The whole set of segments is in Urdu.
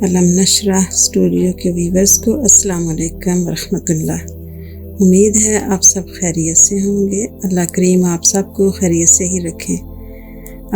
علم نشرح اسٹوڈیو کے ویورز کو السلام علیکم ورحمۃ اللہ۔ امید ہے آپ سب خیریت سے ہوں گے۔ اللہ کریم آپ سب کو خیریت سے ہی رکھیں،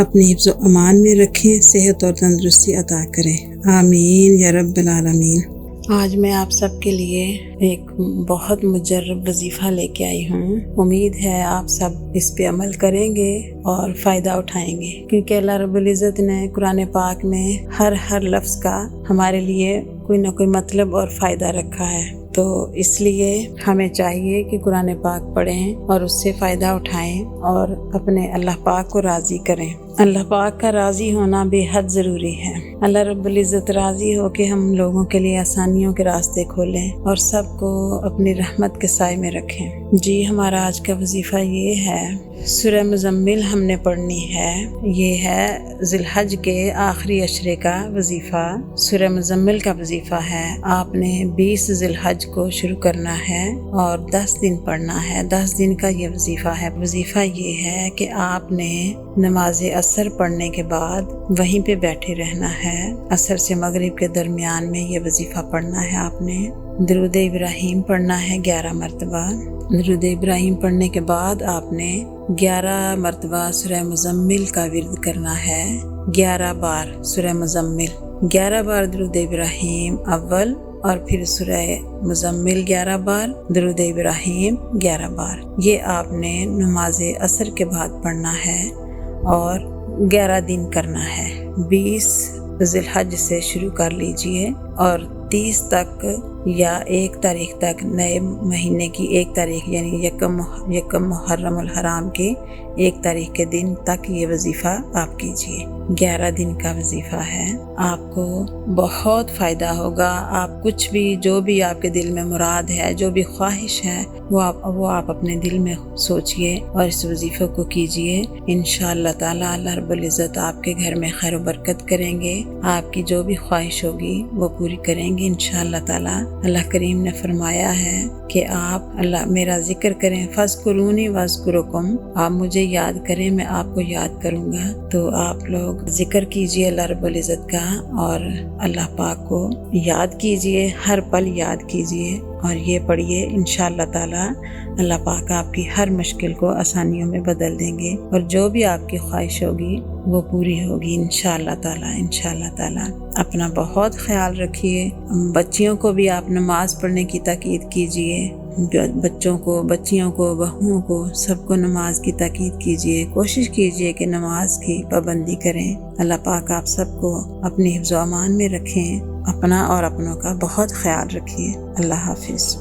اپنی حفظ و امان میں رکھیں، صحت اور تندرستی عطا کریں، آمین یا رب العالمین۔ آج میں آپ سب کے لیے ایک بہت مجرب وظیفہ لے کے آئی ہوں۔ امید ہے آپ سب اس پہ عمل کریں گے اور فائدہ اٹھائیں گے، کیونکہ اللہ رب العزت نے قرآن پاک میں ہر لفظ کا ہمارے لیے کوئی نہ کوئی مطلب اور فائدہ رکھا ہے، تو اس لیے ہمیں چاہیے کہ قرآن پاک پڑھیں اور اس سے فائدہ اٹھائیں اور اپنے اللہ پاک کو راضی کریں۔ اللہ پاک کا راضی ہونا بے حد ضروری ہے۔ اللہ رب العزت راضی ہو کہ ہم لوگوں کے لیے آسانیوں کے راستے کھولیں اور سب کو اپنی رحمت کے سائے میں رکھیں۔ جی، ہمارا آج کا وظیفہ یہ ہے، سورہ مزمل ہم نے پڑھنی ہے۔ یہ ہے ذی الحج کے آخری عشرے کا وظیفہ، سورہ مزمل کا وظیفہ ہے۔ آپ نے 20 ذی الحج کو شروع کرنا ہے اور 10 دن پڑھنا ہے۔ 10 دن کا یہ وظیفہ ہے۔ وظیفہ یہ ہے کہ آپ نے نماز عصر پڑھنے کے بعد وہیں پہ بیٹھے رہنا ہے۔ عصر سے مغرب کے درمیان میں یہ وظیفہ پڑھنا ہے۔ آپ نے درود ابراہیم پڑھنا ہے 11 مرتبہ۔ درود ابراہیم پڑھنے کے بعد آپ نے 11 مرتبہ سورہ مزمل کا ورد کرنا ہے۔ 11 بار سورہ مزمل، 11 بار درود ابراہیم اول، اور پھر سورہ مزمل 11 بار، درود ابراہیم 11 بار۔ یہ آپ نے نماز عصر کے بعد پڑھنا ہے اور 11 دن کرنا ہے۔ 20 ذی الحج سے شروع کر لیجئے اور 30 تک یا 1 تاریخ تک، نئے مہینے کی 1 تاریخ یعنی یکم محرم الحرام کے 1 تاریخ کے دن تک یہ وظیفہ آپ کیجئے۔ 11 دن کا وظیفہ ہے۔ آپ کو بہت فائدہ ہوگا۔ آپ کچھ بھی، جو بھی آپ کے دل میں مراد ہے، جو بھی خواہش ہے، وہ آپ اپنے دل میں سوچئے اور اس وظیفے کو کیجئے۔ انشاءاللہ تعالی اللہ رب العزت آپ کے گھر میں خیر و برکت کریں گے۔ آپ کی جو بھی خواہش ہوگی وہ پوری کریں گے انشاءاللہ تعالی۔ اللہ کریم نے فرمایا ہے کہ آپ میرا ذکر کریں، فاذکرونی واذکرکم، آپ مجھے یاد کریں، میں آپ کو یاد کروں گا۔ تو آپ لوگ ذکر کیجئے اللہ رب العزت کا اور اللہ پاک کو یاد کیجئے، ہر پل یاد کیجئے اور یہ پڑھیے۔ انشاءاللہ تعالی اللہ پاک آپ کی ہر مشکل کو آسانیوں میں بدل دیں گے اور جو بھی آپ کی خواہش ہوگی وہ پوری ہوگی انشاءاللہ تعالی۔ انشاءاللہ تعالی اپنا بہت خیال رکھیے۔ بچیوں کو بھی آپ نماز پڑھنے کی تاکید کیجئے، بچوں کو، بچیوں کو، بہوؤں کو، سب کو نماز کی تاکید کیجئے۔ کوشش کیجئے کہ نماز کی پابندی کریں۔ اللہ پاک آپ سب کو اپنی حفظ و امان میں رکھیں۔ اپنا اور اپنوں کا بہت خیال رکھیے۔ اللہ حافظ۔